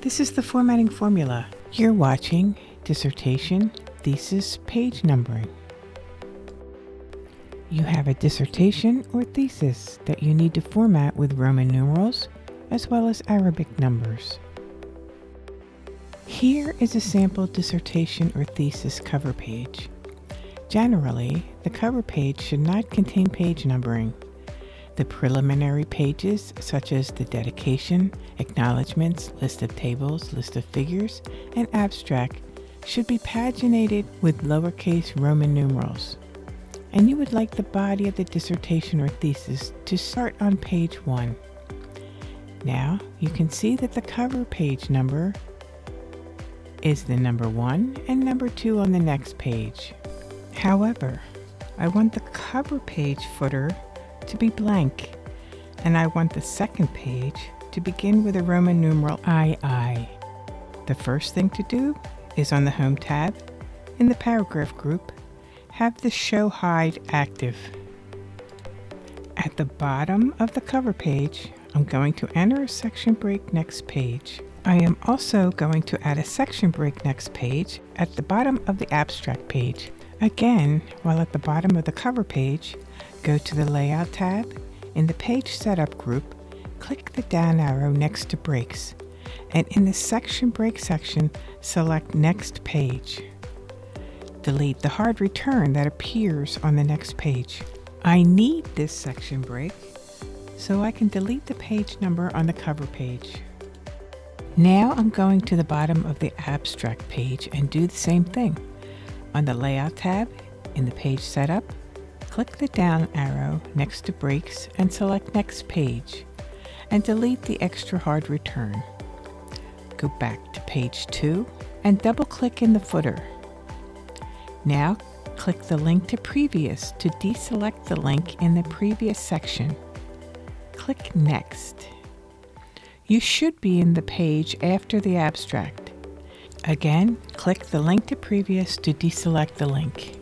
This is the formatting formula. You're watching Dissertation Thesis Page Numbering. You have a dissertation or thesis that you need to format with Roman numerals as well as Arabic numbers. Here is a sample dissertation or thesis cover page. Generally, the cover page should not contain page numbering. The preliminary pages, such as the dedication, acknowledgements, list of tables, list of figures, and abstract, should be paginated with lowercase Roman numerals. And you would like the body of the dissertation or thesis to start on page 1. Now, you can see that the cover page number is the number 1 and number 2 on the next page. However, I want the cover page footer to be blank, and I want the second page to begin with a Roman numeral II. The first thing to do is on the Home tab, in the paragraph group, have the Show Hide active. At the bottom of the cover page, I'm going to enter a section break next page. I am also going to add a section break next page at the bottom of the abstract page. Again, while at the bottom of the cover page, go to the Layout tab. In the Page Setup group, click the down arrow next to Breaks, and in the Section Break section, select Next Page. Delete the hard return that appears on the next page. I need this section break so I can delete the page number on the cover page. Now I'm going to the bottom of the abstract page and do the same thing. On the Layout tab, in the Page Setup, click the down arrow next to Breaks and select Next Page, and delete the extra hard return. Go back to page 2 and double-click in the footer. Now, click the link to Previous to deselect the link in the previous section. Click Next. You should be in the page after the abstract. Again, click the link to Previous to deselect the link.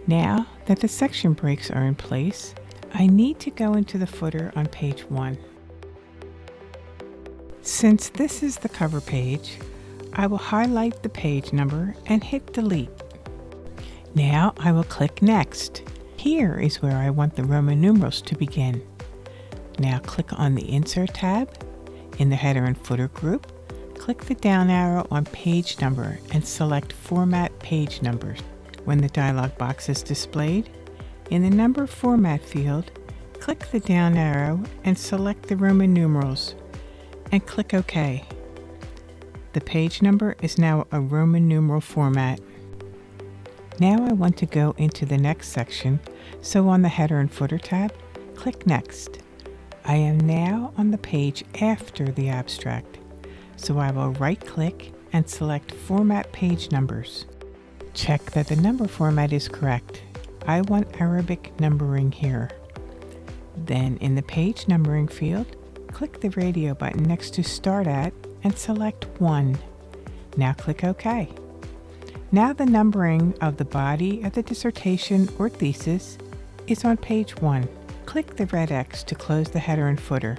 Now that the section breaks are in place, I need to go into the footer on page 1. Since this is the cover page, I will highlight the page number and hit Delete. Now I will click Next. Here is where I want the Roman numerals to begin. Now click on the Insert tab. In the Header and Footer group, click the down arrow on Page Number and select Format Page Numbers. When the dialog box is displayed, in the Number Format field, click the down arrow and select the Roman numerals, and click OK. The page number is now a Roman numeral format. Now I want to go into the next section, so on the Header and Footer tab, click Next. I am now on the page after the abstract, so I will right-click and select Format Page Numbers. Check that the number format is correct. I want Arabic numbering here. Then in the Page Numbering field, click the radio button next to Start At and select 1. Now click OK. Now the numbering of the body of the dissertation or thesis is on page 1. Click the red X to close the header and footer.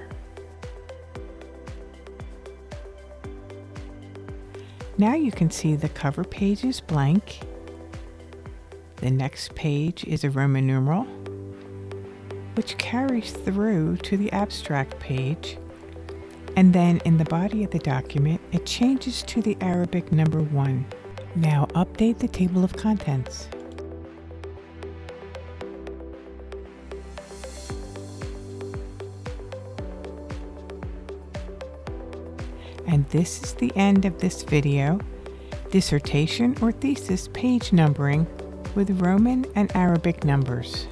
Now you can see the cover page is blank. The next page is a Roman numeral, which carries through to the abstract page, and then in the body of the document, it changes to the Arabic number 1. Now update the table of contents. And this is the end of this video, Dissertation or Thesis Page Numbering with Roman and Arabic numbers.